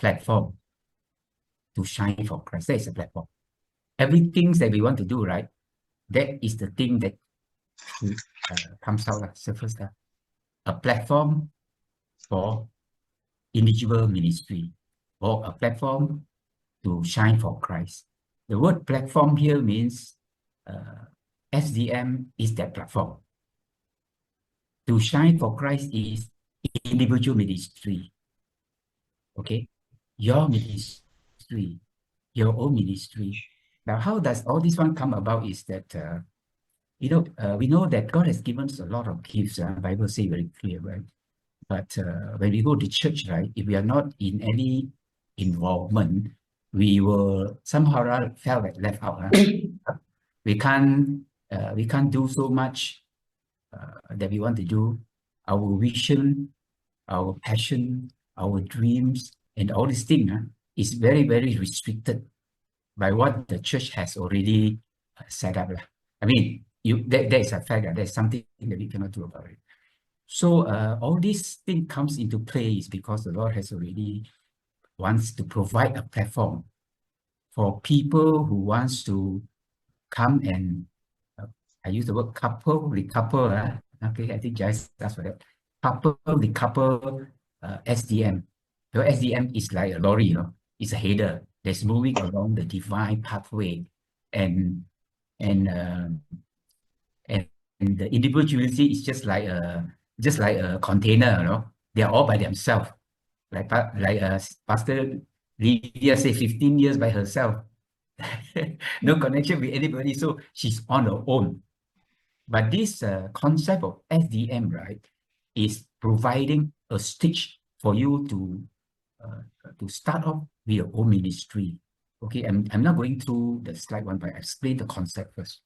platform to shine for Christ. That is a platform. Everything that we want to do, right? That is the thing that comes out, surface. A platform for individual ministry, or a platform to shine for Christ. The word platform here means SDM is that platform. To shine for Christ is individual ministry. Okay? Your ministry, your own ministry. Now, how does all this one come about is that, we know that God has given us a lot of gifts. The Bible says very clear, right? But when we go to church, right, if we are not in any involvement, we will somehow felt like left out. We can't do so much that we want to do. Our vision, our passion, our dreams, and all these things is very, very restricted by what the church has already set up. I mean, that is a fact. There's something that we cannot do about it. So all this thing comes into play is because the Lord has already wants to provide a platform for people who wants to come and, I use the word couple, recouple. Okay, I think Jais asked for that. Couple, recouple, SDM. So SDM is like a lorry, it's a header that's moving along the divine pathway, and the individuality is just like a container, they are all by themselves. Like Pastor Lydia said, 15 years by herself. No connection with anybody, so she's on her own. But this concept of SDM, right, is providing a stage for you to start off with your own ministry. Okay, I'm not going through the slide one, but I explain the concept first.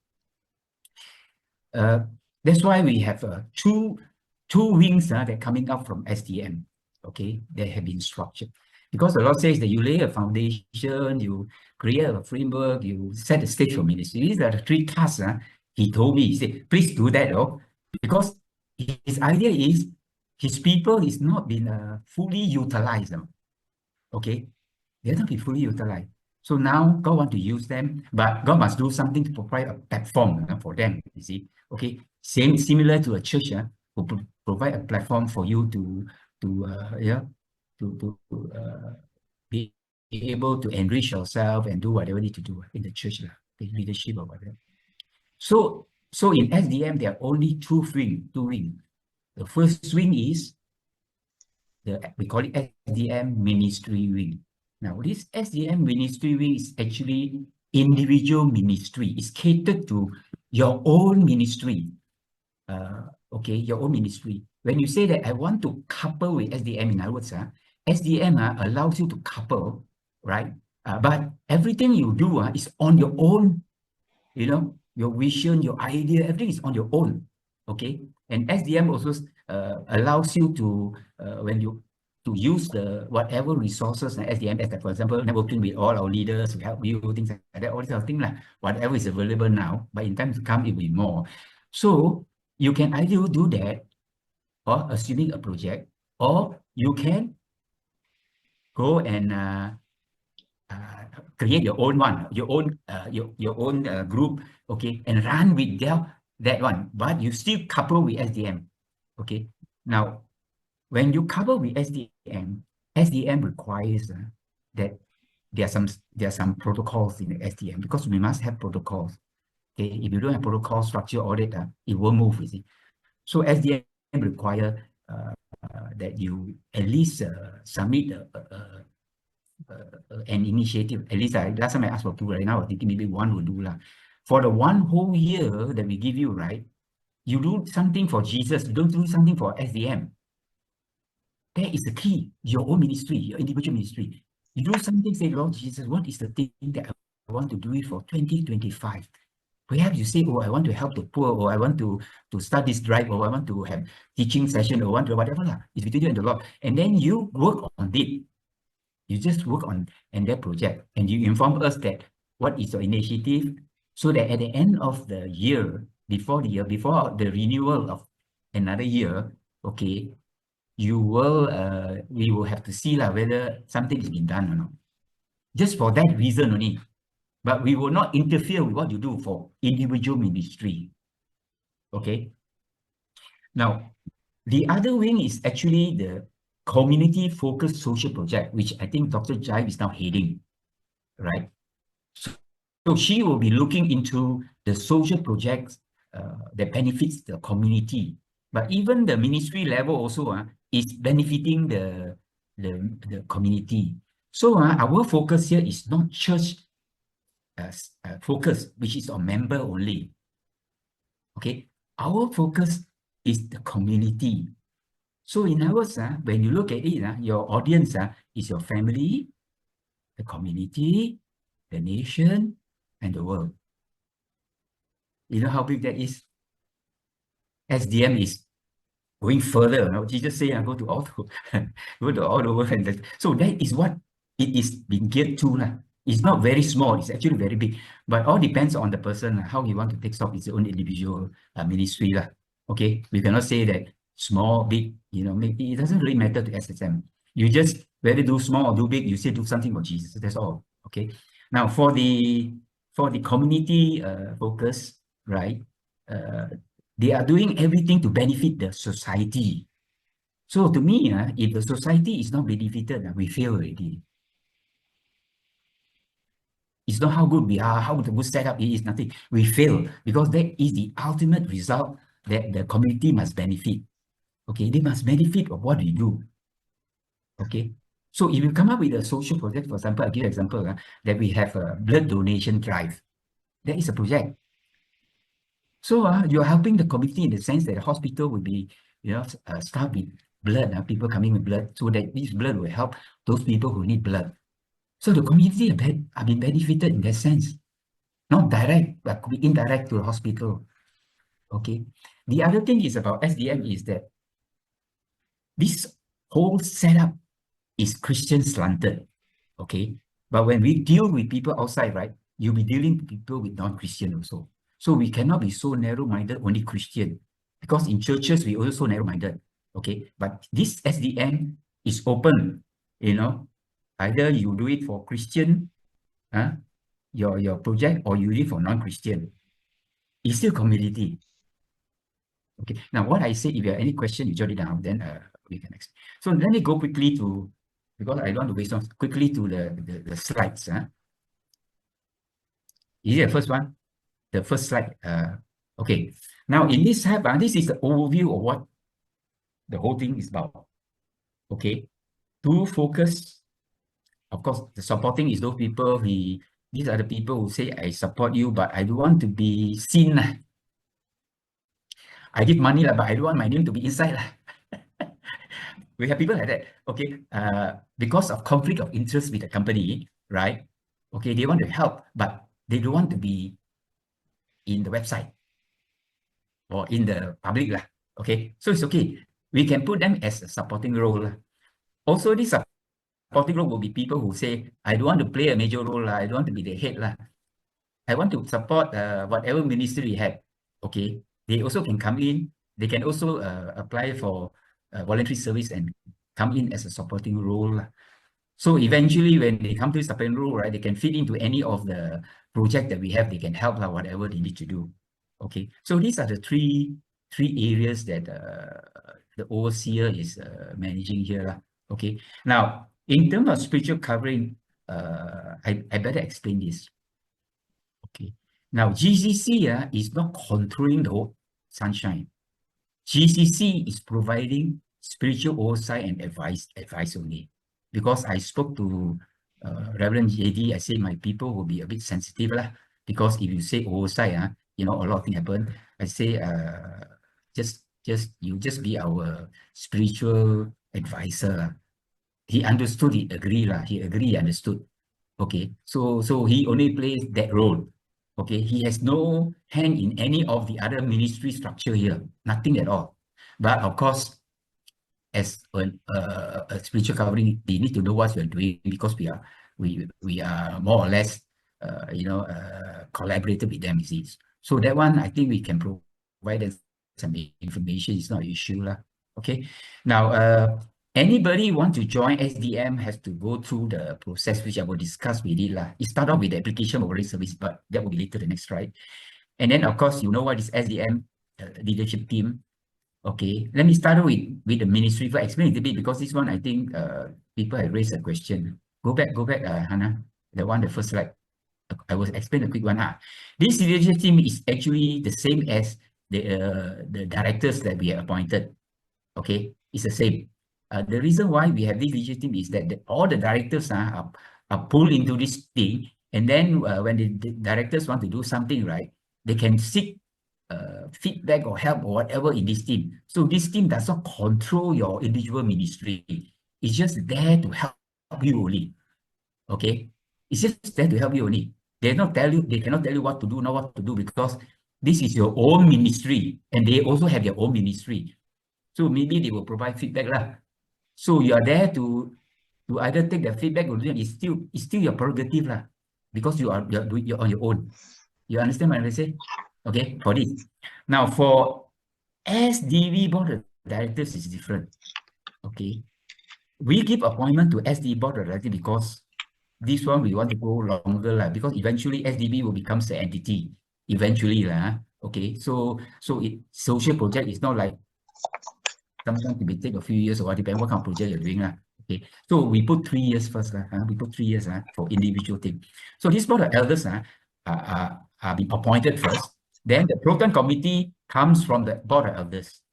That's why we have two wings that are coming up from SDM. Okay, they have been structured. Because the Lord says that you lay a foundation, you create a framework, you set the stage for ministry. These are the three tasks. He told me, he said, please do that, because his idea is his people is not been fully utilized. Okay, they're not been fully utilized. So now God want to use them, but God must do something to provide a platform for them, you see. Okay, similar to a church who provide a platform for you to be able to enrich yourself and do whatever you need to do in the church, the leadership or whatever. So in SDM, there are only two wings. The first wing is we call it SDM ministry wing. Now, this SDM ministry wing is actually individual ministry. It's catered to your own ministry. Okay, your own ministry. When you say that I want to couple with SDM, in other words, SDM allows you to couple, right? But everything you do is on your own, your vision, your idea, everything is on your own, okay? And SDM also allows you to, to use the whatever resources and SDM, as for example, networking with all our leaders to help you, things like that, all these kind of things, whatever is available now, but in time to come, it will be more. So you can either do that, or assuming a project, or you can go and create your own one, your own group, okay, and run with that one, but you still couple with SDM, okay. Now, when you couple with SDM requires that there are some protocols in the SDM, because we must have protocols. Okay, if you don't have protocol structure or that, it won't move, you see. So SDM require that you at least submit an initiative. At least last time I asked for two, right now I was thinking maybe one will do. For the one whole year that we give you, right, you do something for Jesus, you don't do something for SDM. That is the key, your own ministry, your individual ministry. You do something, say, Lord Jesus, what is the thing that I want to do it for 2025? Perhaps you say, oh, I want to help the poor, or I want to start this drive, or I want to have teaching session, or whatever. It's between you and the Lord. And then you work on it. You just work on that project, and you inform us that what is your initiative, so that at the end of the year, before the renewal of another year, okay, we will have to see whether something has been done or not. Just for that reason only. But we will not interfere with what you do for individual ministry. Okay. Now, the other wing is actually the community-focused social project, which I think Dr. Jive is now heading, right? So she will be looking into the social projects that benefits the community. But even the ministry level also is benefiting the community. So our focus here is not church focus, which is on member only. Okay, our focus is the community. So in other words, when you look at it, your audience is your family, the community, the nation, and the world. You know how big that is? SDM is going further. Jesus say, go to all go to all over. So that is what it is being geared to. It's not very small. It's actually very big. But all depends on the person, how he want to take stock his own individual ministry. Okay, we cannot say that small, big, it doesn't really matter to SSM. You just whether do small or do big, you say do something for Jesus. That's all. Okay. Now for the community focus, right? They are doing everything to benefit the society. So to me, if the society is not benefited, we fail already. It's not how good we are, how the good setup it is, nothing. We fail because that is the ultimate result that the community must benefit. Okay, they must benefit of what we do. Okay, so if you come up with a social project, for example, I'll give an example that we have a blood donation drive. That is a project. So you're helping the community in the sense that the hospital will be, staffed with blood, people coming with blood, so that this blood will help those people who need blood. So the community have been benefited in that sense. Not direct, but could be indirect to the hospital. Okay. The other thing is about SDM is that this whole setup is Christian slanted. Okay. But when we deal with people outside, right, you'll be dealing with people with non-Christian also. So we cannot be so narrow-minded, only Christian. Because in churches, we also narrow-minded. Okay. But this SDM is open, Either you do it for Christian, your project, or you do it for non-Christian. It's still community. Okay. Now, what I say, if you have any question, you jot it down, then we can explain. So let me go quickly to, because I don't want to waste time, quickly to the slides. Is it the first one? The first slide. Okay. Now, in this tab, this is the overview of what the whole thing is about. Okay. To focus, of course, the supporting is those people, these are the people who say, I support you, but I don't want to be seen. I give money, but I don't want my name to be inside. We have people like that. Okay. Because of conflict of interest with the company, right? Okay, they want to help, but they don't want to be in the website or in the public. Okay, so it's okay. We can put them as a supporting role. Also, this supporting role will be people who say, I don't want to play a major role. I don't want to be the head. I want to support whatever ministry we have. Okay, they also can come in. They can also apply for voluntary service and come in as a supporting role. So eventually, when they come to supporting role, right, they can fit into any of the project that we have. They can help whatever they need to do. Okay, so these are the three areas that the overseer is managing here. Okay, now in terms of spiritual covering, I better explain this. Okay, now GCC is not controlling the whole Sunshine. GCC is providing spiritual oversight and advice only. Because I spoke to Reverend JD, I say my people will be a bit sensitive because if you say oversight, a lot of things happen. I say you just be our spiritual advisor. He understood, he agreed, he understood. Okay, so he only plays that role. Okay, he has no hand in any of the other ministry structure here, nothing at all. But of course, as a spiritual covering, we need to know what we are doing because we are more or less, collaborated with them. So that one, I think we can provide them some information. It's not an issue. Okay. Now, anybody want to join SDM has to go through the process, which I will discuss with you lah. It start off with the application of already service, but that will be later the next slide. And then, of course, you know what is SDM leadership team. Okay, let me start with the ministry for explain a little bit because this one I think people have raised a question. Go back, Hannah. The first slide. I will explain a quick one. This leadership team is actually the same as the directors that we have appointed. Okay, it's the same. The reason why we have this leadership team is that all the directors are pulled into this thing, and then when the directors want to do something right, they can seek feedback or help or whatever in this team. So this team does not control your individual ministry. It's just there to help you only. Okay, it's just there to help you only. They cannot tell you what to do, not what to do, because this is your own ministry, and they also have their own ministry. So maybe they will provide feedback lah. So you are there to either take the feedback or do it. It's still your prerogative lah, because you're on your own. You understand what I say? Okay, for this. Now for SDV board of directors is different. Okay, we give appointment to SD board of directors because this one we want to go longer lah, because eventually SDB will become the entity eventually lah. Okay, so social project is not like sometimes it may take a few years or depending what kind of project you're doing lah. Okay, so we put 3 years first lah. We put 3 years for individual thing. So this board of elders are being appointed first. Then the proton committee comes from the board of elders.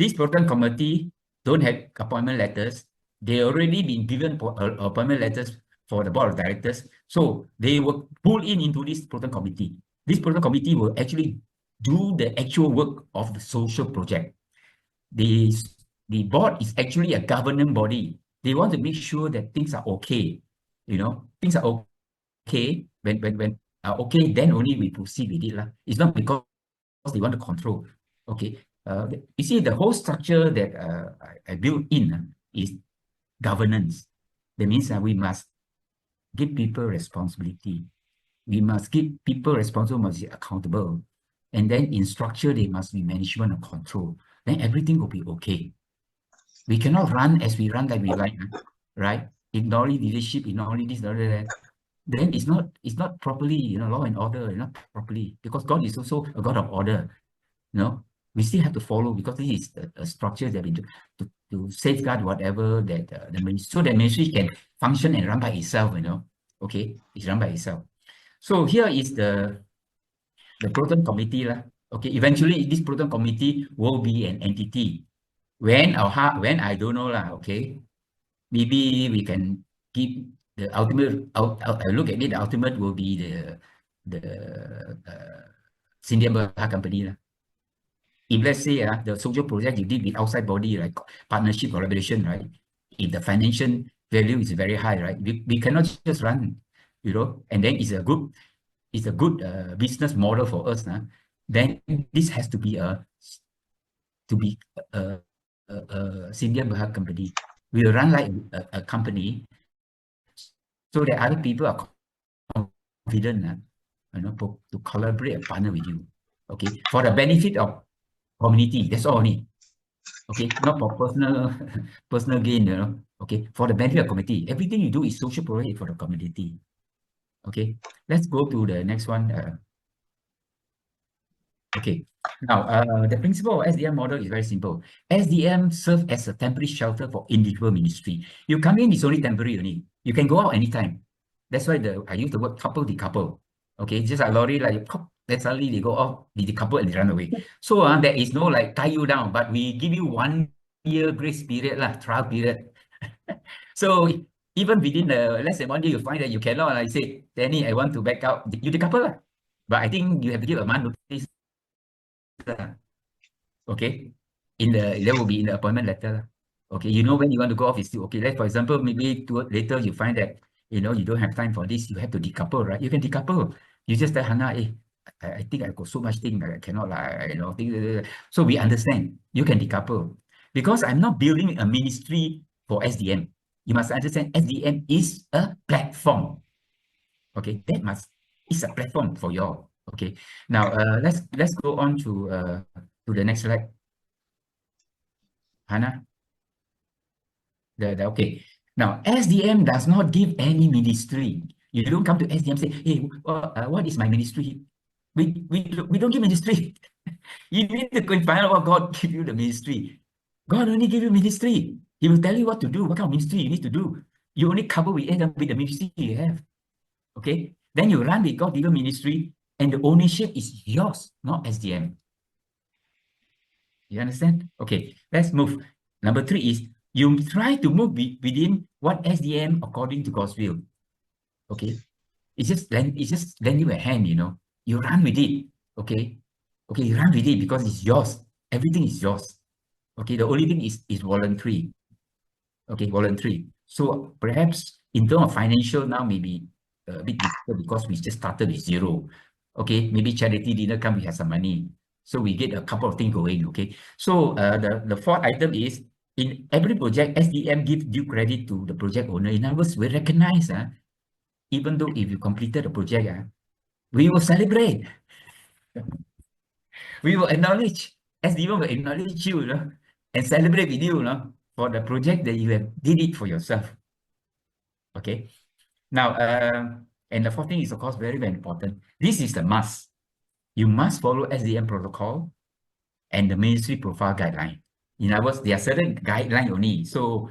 This proton committee don't have appointment letters. They already been given appointment letters for the board of directors. So they will pull into this proton committee. This proton committee will actually do the actual work of the social project. The board is actually a governing body. They want to make sure that things are okay. You know, things are okay. When okay, then only we proceed with it lah. It's not because they want to control. Okay. You see, the whole structure that I built in is governance. That means we must give people responsibility. We must give people responsible, must be accountable. And then in structure, they must be management and control. Then everything will be okay. We cannot run as we run like we like, right? Ignoring leadership, ignoring this, ignoring that. Then it's not properly, law and order, not properly, because God is also a God of order. We still have to follow because this is a structure that we do to safeguard whatever that the ministry, so that ministry can function and run by itself. Okay, it's run by itself. So here is the proton committee lah. Okay, eventually this proton committee will be an entity. When I don't know lah. Okay, maybe we can give the ultimate. Look at it. The ultimate will be the SDM company lah. If let's say the social project you did with outside body, like partnership, collaboration, right? If the financial value is very high, right? We cannot just run, and then it's a good business model for us. Then this has to be a senior company. We will run like a company so that other people are confident to collaborate and partner with you. Okay, for the benefit of community, that's all only. Okay, not for personal gain, Okay, for the benefit of community. Everything you do is social project for the community. Okay, let's go to the next one. Okay, now the principle of SDM model is very simple. SDM serves as a temporary shelter for individual ministry. You come in, it's only temporary only. You can go out anytime. That's why I use the word couple decouple. Okay, just like lorry, like then suddenly they go off, they decouple and they run away. So there is no like tie you down, but we give you 1 year grace period lah, trial period. So even within the less than 1 year, you find that you cannot, like say, Danny, I want to back out. You decouple lah. But I think you have to give a month notice. Okay, there will be in the appointment letter. Okay, when you want to go off is still okay. Like for example, maybe later you find that you don't have time for this, you have to decouple, right? You can decouple. You just tell Hannah, hey, I think I got so much thing I cannot so we understand you can decouple, because I'm not building a ministry for SDM. You must understand SDM is a platform. Okay, it's a platform for you all. Okay, now let's go on to the next slide. Hannah? Okay. Now, SDM does not give any ministry. You don't come to SDM and say, hey, what is my ministry? We don't give ministry. You need to go and find out what God give you the ministry. God only give you ministry. He will tell you what to do, what kind of ministry you need to do. You only cover with the ministry you have. Okay? Then you run with God given ministry, and the ownership is yours, not SDM. You understand? Okay, let's move. Number 3 is you try to move within what SDM according to God's will. Okay, it's just lend you a hand, you know. You run with it. Okay, you run with it because it's yours. Everything is yours. Okay, the only thing is voluntary. Okay, voluntary. So perhaps in terms of financial now maybe a bit difficult because we just started with 0. Okay, maybe charity dinner come, we have some money. So we get a couple of things going, okay? So the 4th item is, in every project, SDM give due credit to the project owner. In other words, we recognize, even though if you completed the project, we will celebrate. We will acknowledge, SDM will acknowledge you, and celebrate with you, for the project that you have did it for yourself. Okay. Now, and the 4th thing is, of course, very, very important. This is the must. You must follow SDM protocol and the ministry profile guideline. In other words, there are certain guidelines only. So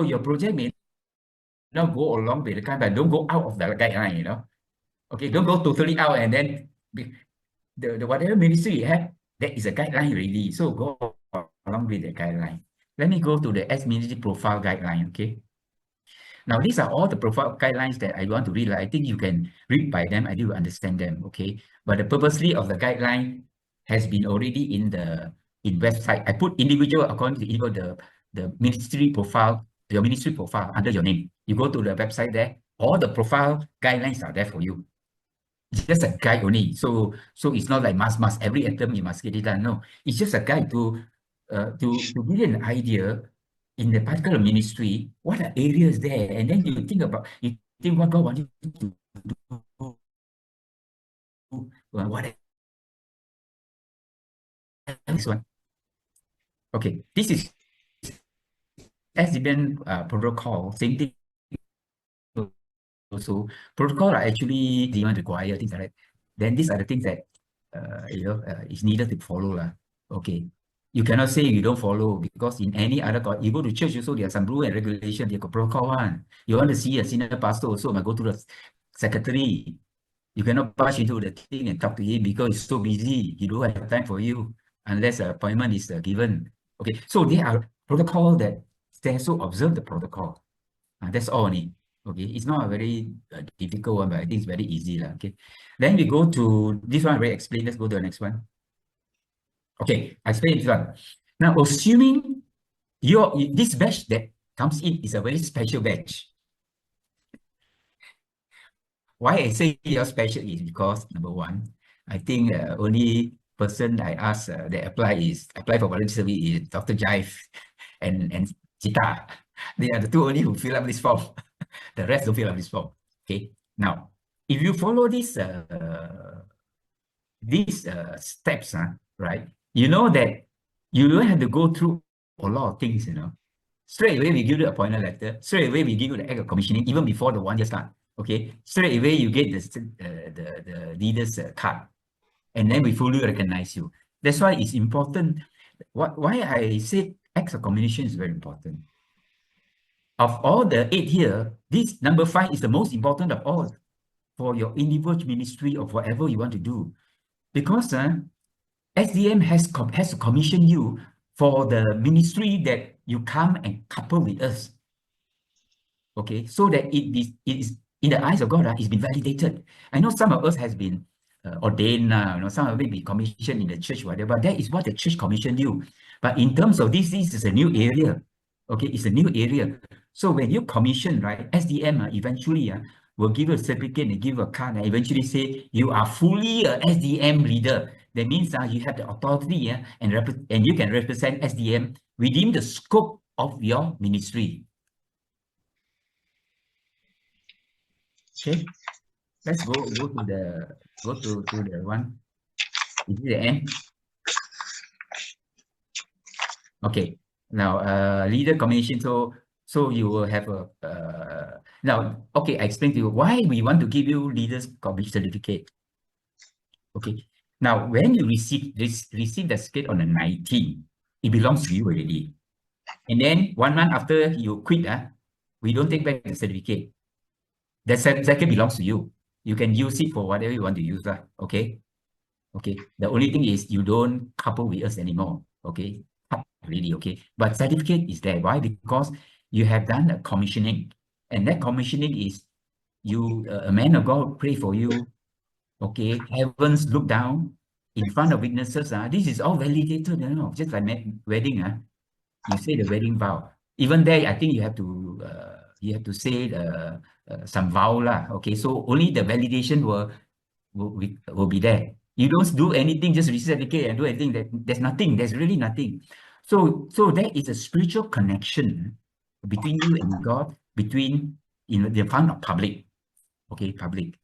your project may not go along with the guideline, but don't go out of the guideline, you know. Okay, don't go totally out, and then the whatever ministry you have, that is a guideline already. So go along with the guideline. Let me go to the ministry profile guideline, okay. Now, these are all the profile guidelines that I want to read. I think you can read by them. I do understand them, okay? But the purposely of the guideline has been already in the website. I put individual according to the ministry profile, your ministry profile under your name. You go to the website there, all the profile guidelines are there for you. It's just a guide only. So it's not like must every item you must get it done. No, it's just a guide to give you an idea in the particular ministry, what are areas there, and then you think what God wants you to do, what this one. Okay, this is SDM protocol, same thing. Also, protocol are actually demand require things like that. Then these are the things that is needed to follow. Okay. You cannot say you don't follow, because in any other you go to church also, there are some rule and regulation, they got protocol one. You want to see a senior pastor also, might go to the secretary. You cannot push into the thing and talk to him because he's so busy. He don't have time for you unless an appointment is given. Okay, so there are protocol that they also observe the protocol. That's all only. Okay, it's not a very difficult one, but I think it's very easy. Okay, then we go to this one, I already explained. Let's go to the next one. Okay, I explain this one. Now, assuming this batch that comes in is a very special batch. Why I say you're special is because, number 1, I think only person I asked that apply for volunteer service is Dr. Jive and Chita. They are the 2 only who fill up this form. The rest don't fill up this form. Okay. Now, if you follow these steps, right? You know that you don't have to go through a lot of things, you know. Straight away, we give you the appointment letter. Straight away, we give you the act of commissioning, even before the 1 year start. Okay. Straight away, you get the leader's card. And then we fully recognize you. That's why it's important. Why I say acts of communication is very important. Of all the 8 here, this number 5 is the most important of all for your individual ministry of whatever you want to do. Because SDM has to commission you for the ministry that you come and couple with us. Okay, so that it is in the eyes of God, it's been validated. I know some of us has been ordained, some of it be commissioned in the church, whatever. That is what the church commissioned you. But in terms of this is a new area. Okay, it's a new area. So when you commission, right, SDM eventually will give you a certificate and give you a card and eventually say you are fully a SDM leader. That means you have the authority and you can represent SDM within the scope of your ministry. Okay, let's go to the one. Is it the end? Okay, Now, leader combination. So you will have a now. Okay, I explain to you why we want to give you leaders combination certificate. Okay. Now, when you receive the certificate on the 19th, it belongs to you already. And then 1 month after you quit, we don't take back the certificate. The certificate belongs to you. You can use it for whatever you want to use. Okay. Okay. The only thing is you don't couple with us anymore. Okay. Really, okay. But certificate is there. Why? Because you have done a commissioning. And that commissioning is you, a man of God pray for you. Okay. Heavens look down in front of witnesses. This is all validated, just like wedding. You say the wedding vow. Even there, I think you have to say some vow lah. Okay, so only the validation will be there. You don't do anything, just receive certificate and do anything. There's nothing. There's really nothing. So there is a spiritual connection between you and God, between the front of public. Okay, public.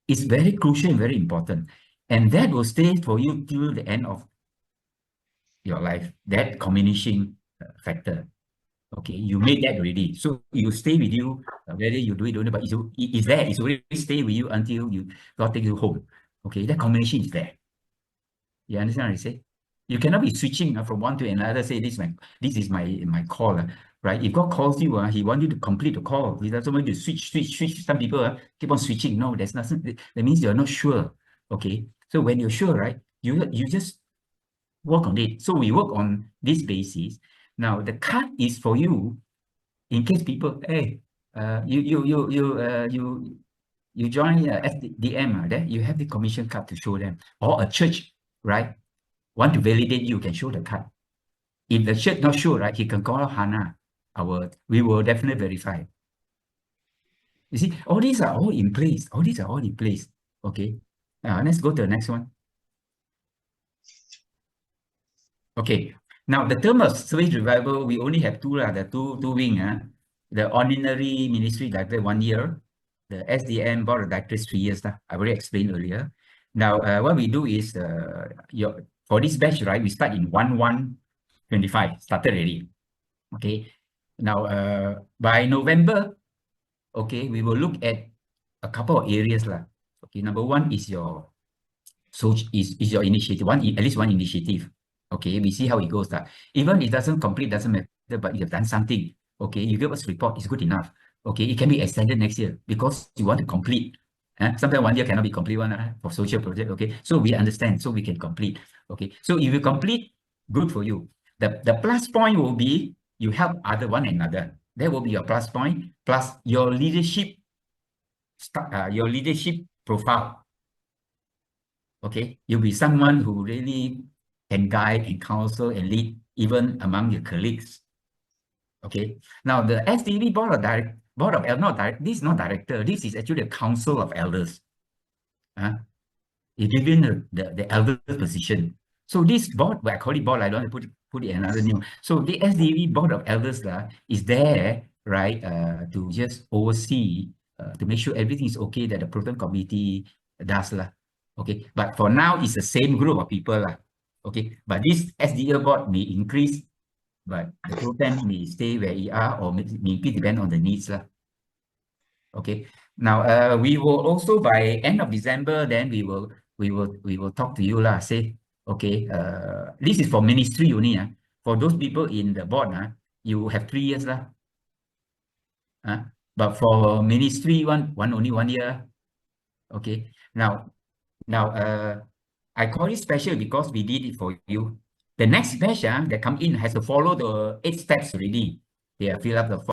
It's very crucial and very important, and that will stay for you till the end of your life. That combination factor. Okay, you made that already. So you stay with you, whether you do it or not, but it's there. It's already stay with you until God takes you home. Okay, that combination is there. You understand what I say? You cannot be switching from one to another. Say this is my call, right? If God calls you, He wants you to complete the call. He doesn't want you to switch. Some people keep on switching. No, there's nothing. That means you're not sure. Okay, so when you're sure, right? You just work on it. So we work on this basis. Now the card is for you in case people, hey, you join SDM, then you have the commission card to show them, or a church, right? Want to validate you can show the card. If the church not sure, right, he can call Hannah. We will definitely verify. You see, all these are all in place. All these are all in place. Okay. Let's go to the next one. Okay. Now the term of service revival, we only have two, the two wing. The ordinary ministry director 1 year, the SDM board of directors 3 years. I already explained earlier. Now what we do is for this batch, right, we start in 1/1/25, started already. Okay. Now by November, okay, we will look at a couple of areas. Okay, number one is your your initiative, at least one initiative. Okay, we see how it goes. Even it doesn't complete, doesn't matter, but you've done something. Okay, you give us report, it's good enough. Okay, it can be extended next year because you want to complete. Sometimes 1 year cannot be complete for social project. Okay, so we understand, so we can complete. Okay, so if you complete, good for you. The plus point will be you help one another. That will be your plus point, plus your leadership profile. Okay, you'll be someone who really can guide and counsel and lead even among your colleagues. Okay, now the SDV this is not director, this is actually a council of elders. It given the elder position. So this board, I call it board, I don't want to put it another name. So the SDV board of elders is there, right, to just oversee, to make sure everything is okay that the proton committee does. Okay, but for now, it's the same group of people. Okay, but this SDL board may increase, but the proton may stay where we are, or may depend on the needs. Okay, now we will also by end of December, then we will talk to you say, okay, this is for ministry only. For those people in the board, you have 3 years but for ministry only 1 year. Okay, now I call it special because we did it for you. The next batch that come in has to follow the 8 steps already. They fill up the form.